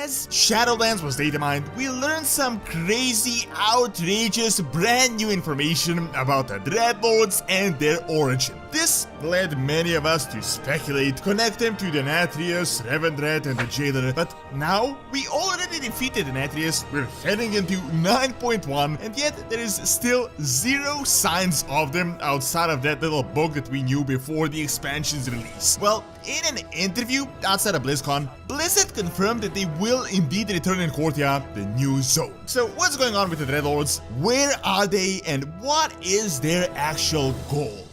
as Shadowlands was data mined, we learned some crazy, outrageous, brand new information about the Dreadlords and their origin. This led many of us to speculate, connect them to Denatrius, Revendred, and the Jailer, but now we already defeated Denatrius, we're heading into 9.1, and yet there is still zero signs of them outside of that little book that we knew before the expansion's release. Well, in an interview outside of BlizzCon, Blizzard confirmed that they will indeed return in Kortia, the new zone. So what's going on with the Dreadlords? Where are they, and what is their actual goal?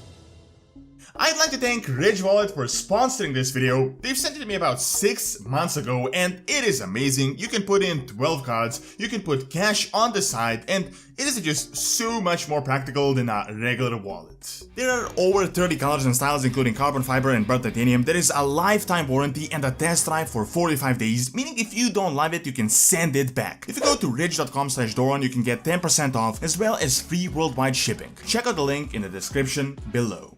I'd like to thank Ridge Wallet for sponsoring this video. They've sent it to me about 6 months ago and it is amazing. You can put in 12 cards, you can put cash on the side, and it is just so much more practical than a regular wallet. There are over 30 colors and styles including carbon fiber and burnt titanium. There is a lifetime warranty and a test drive for 45 days, meaning if you don't love it, you can send it back. If you go to ridge.com/Doron, you can get 10% off as well as free worldwide shipping. Check out the link in the description below.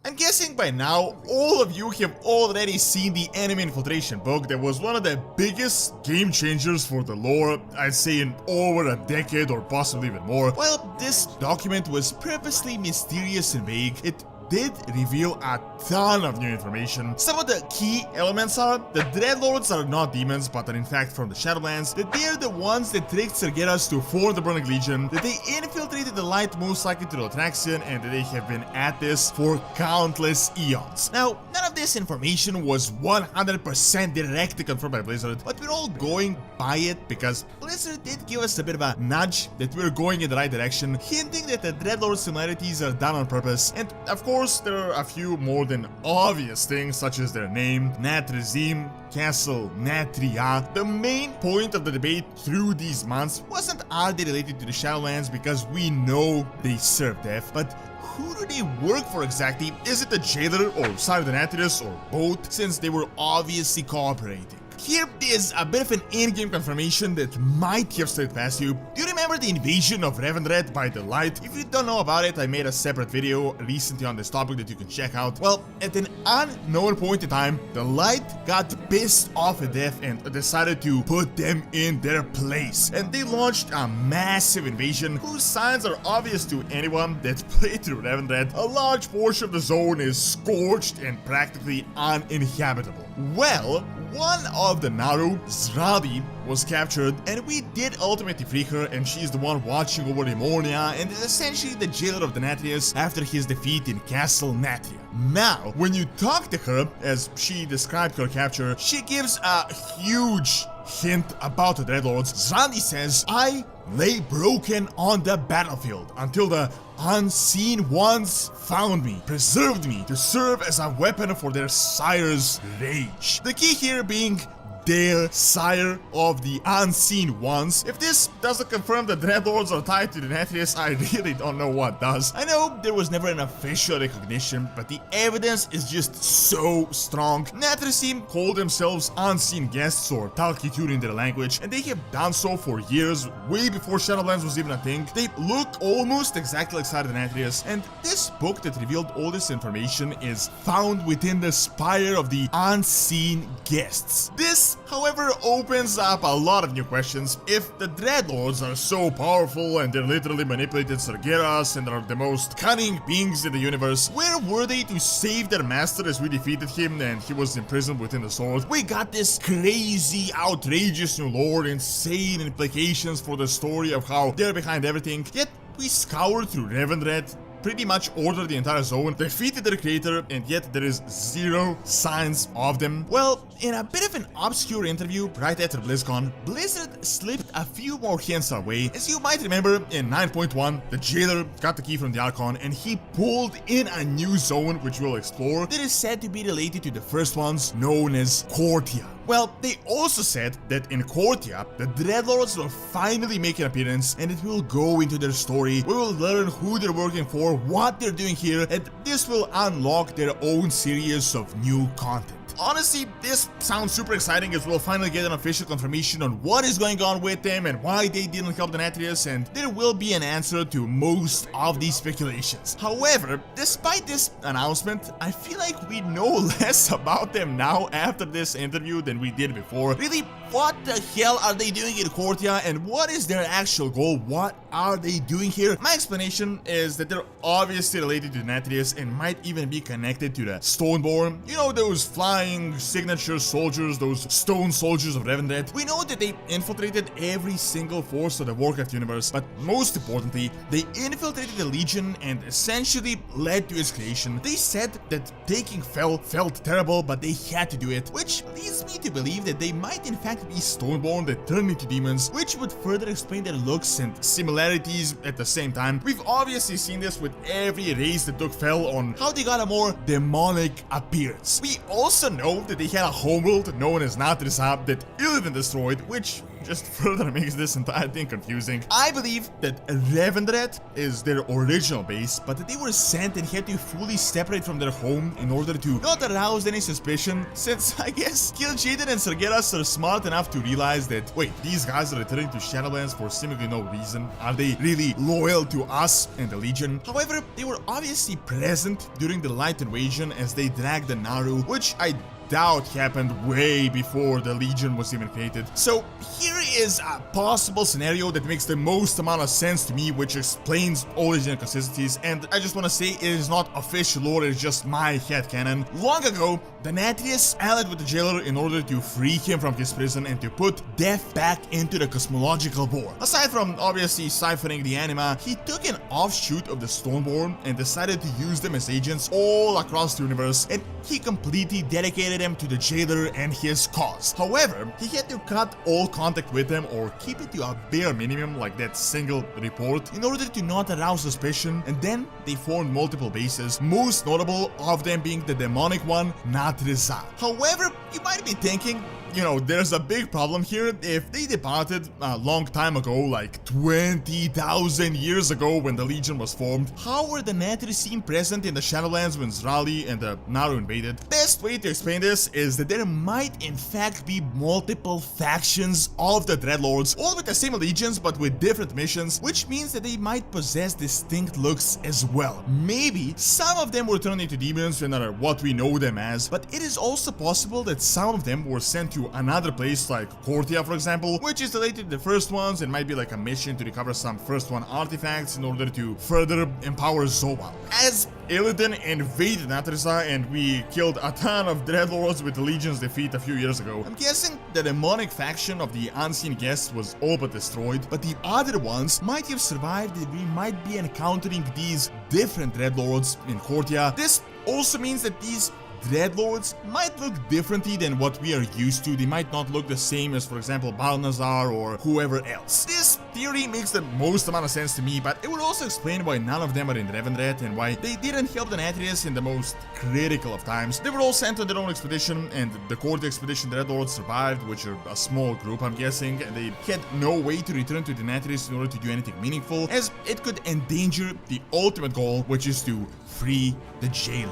I'm guessing by now all of you have already seen the Enemy Infiltration book that was one of the biggest game changers for the lore, I'd say in over a decade or possibly even more. While this document was purposely mysterious and vague, it did reveal a ton of new information. Some of the key elements are the Dreadlords are not demons but are in fact from the Shadowlands, that they are the ones that tricked Sargeras to form the Burning Legion, that they infiltrated the light most likely to the Atraxian, and that they have been at this for countless eons. Now, none of this information was 100% directly confirmed by Blizzard, but we're all going by it because Blizzard did give us a bit of a nudge that we're going in the right direction, hinting that the Dreadlord similarities are done on purpose, and of course there are a few more than obvious things such as their name, Nat Rezim, Castle Natria. The main point of the debate through these months wasn't are they related to the Shadowlands because we know they serve death, but who do they work for exactly? Is it the Jailer or Sire Denatrius or both, since they were obviously cooperating? Here is a bit of an in-game confirmation that might have slipped past you. Do you remember the invasion of Revendred by the Light? If you don't know about it, I made a separate video recently on this topic that you can check out. Well, at an unknown point in time, the Light got pissed off at death and decided to put them in their place. And they launched a massive invasion whose signs are obvious to anyone that played through Revendred. A large portion of the zone is scorched and practically uninhabitable. Well, one of the Naru, Zradi, was captured, and we did ultimately free her, and she's the one watching over Demonia and is essentially the Jailer of Denatrius after his defeat in Castle Natria. Now, when you talk to her, as she described her capture, she gives a huge hint about the Dreadlords. Zradi says, "I lay broken on the battlefield until the unseen ones found me, preserved me to serve as a weapon for their sire's rage." The key here being their sire of the unseen ones. If this doesn't confirm that Dreadlords are tied to Denatrius, I really don't know what does. I know there was never an official recognition, but the evidence is just so strong. Natresim call themselves unseen guests or Talkitur in their language, and they have done so for years, way before Shadowlands was even a thing. They look almost exactly like Sire Denatrius, and this book that revealed all this information is found within the Spire of the Unseen Guests. This, however, opens up a lot of new questions. If the Dreadlords are so powerful and they literally manipulated Sargeras and are the most cunning beings in the universe, where were they to save their master as we defeated him and he was imprisoned within the sword? We got this crazy, outrageous new lore, insane implications for the story of how they're behind everything, yet we scoured through Revendred, pretty much ordered the entire zone, defeated their creator, and yet there is zero signs of them. Well, in a bit of an obscure interview right after BlizzCon, Blizzard slipped a few more hints our way. As you might remember, in 9.1, the Jailer got the key from the Archon and he pulled in a new zone which we'll explore that is said to be related to the first ones, known as Kortia. Well, they also said that in Kortia, the Dreadlords will finally make an appearance and it will go into their story. We will learn who they're working for, what they're doing here, and this will unlock their own series of new content. honestly, this sounds super exciting as we'll finally get an official confirmation on what is going on with them and why they didn't help the Denatrius, and there will be an answer to most of these speculations. However, despite this announcement, I feel like we know less about them now after this interview than we did before. Really, what the hell are they doing in Kortia, and what is their actual goal? What are they doing here? My explanation is that they're obviously related to Denatrius and might even be connected to the Stoneborn. You know, those flying signature soldiers, those stone soldiers of Revendreth. We know that they infiltrated every single force of the Warcraft universe, but most importantly, they infiltrated the Legion and essentially led to its creation. They said that taking Fel felt terrible, but they had to do it, which leads me to believe that they might in fact be Stoneborn that turned into demons, which would further explain their looks and similarities at the same time. We've obviously seen this with every race that took Fel on how they got a more demonic appearance. We also know that they had a homeworld known as Nathrezah that Illidan destroyed, which just further makes this entire thing confusing. I believe that Revendreth is their original base, but that they were sent and had to fully separate from their home in order to not arouse any suspicion, since I guess Kil'jaeden and Sargeras are smart enough to realize that, wait, these guys are returning to Shadowlands for seemingly no reason. Are they really loyal to us and the Legion? However, they were obviously present during the Light Invasion as they dragged the Naaru, which I doubt happened way before the Legion was even created. So here is a possible scenario that makes the most amount of sense to me, which explains all these inconsistencies, and I just want to say it is not official lore, it's just my headcanon. Long ago, Denatrius allied with the Jailer in order to free him from his prison and to put death back into the cosmological war. Aside from obviously ciphering the anima, he took an offshoot of the Stoneborn and decided to use them as agents all across the universe, and he completely dedicated them to the Jailer and his cause. However, he had to cut all contact with them or keep it to a bare minimum, like that single report, in order to not arouse suspicion, and then they formed multiple bases, most notable of them being the demonic one, Nathrezah. However, you might be thinking, you know, there's a big problem here. If they departed a long time ago, like 20,000 years ago when the Legion was formed, how were the Nathrezim present in the Shadowlands when Zrali and the Naaru invaded? Best way to explain this is that there might in fact be multiple factions of the Dreadlords, all with the same allegiance but with different missions, which means that they might possess distinct looks as well. Maybe some of them were turned into demons and are what we know them as, but it is also possible that some of them were sent to another place like Kortia, for example, which is related to the first ones and might be like a mission to recover some first one artifacts in order to further empower Zovaal. As Illidan invaded Nathrezah and we killed a ton of Dreadlords with the Legion's defeat a few years ago, I'm guessing the demonic faction of the Unseen Guest was all but destroyed, but the other ones might have survived and we might be encountering these different Dreadlords in Kortia. This also means that these Dreadlords might look differently than what we are used to. They might not look the same as, for example, Balnazzar or whoever else. This theory makes the most amount of sense to me, but it would also explain why none of them are in Revendreth and why they didn't help the Denatrius in the most critical of times. They were all sent on their own expedition, and the Kortia expedition Dreadlords survived, which are a small group, I'm guessing, and they had no way to return to Denatrius in order to do anything meaningful, as it could endanger the ultimate goal, which is to free the Jailer.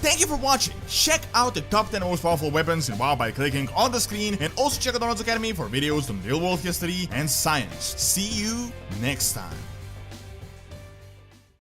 Thank you for watching. Check out the top 10 most powerful weapons in WoW by clicking on the screen, and also check out Donald's Academy for videos on real world history and science. See you next time.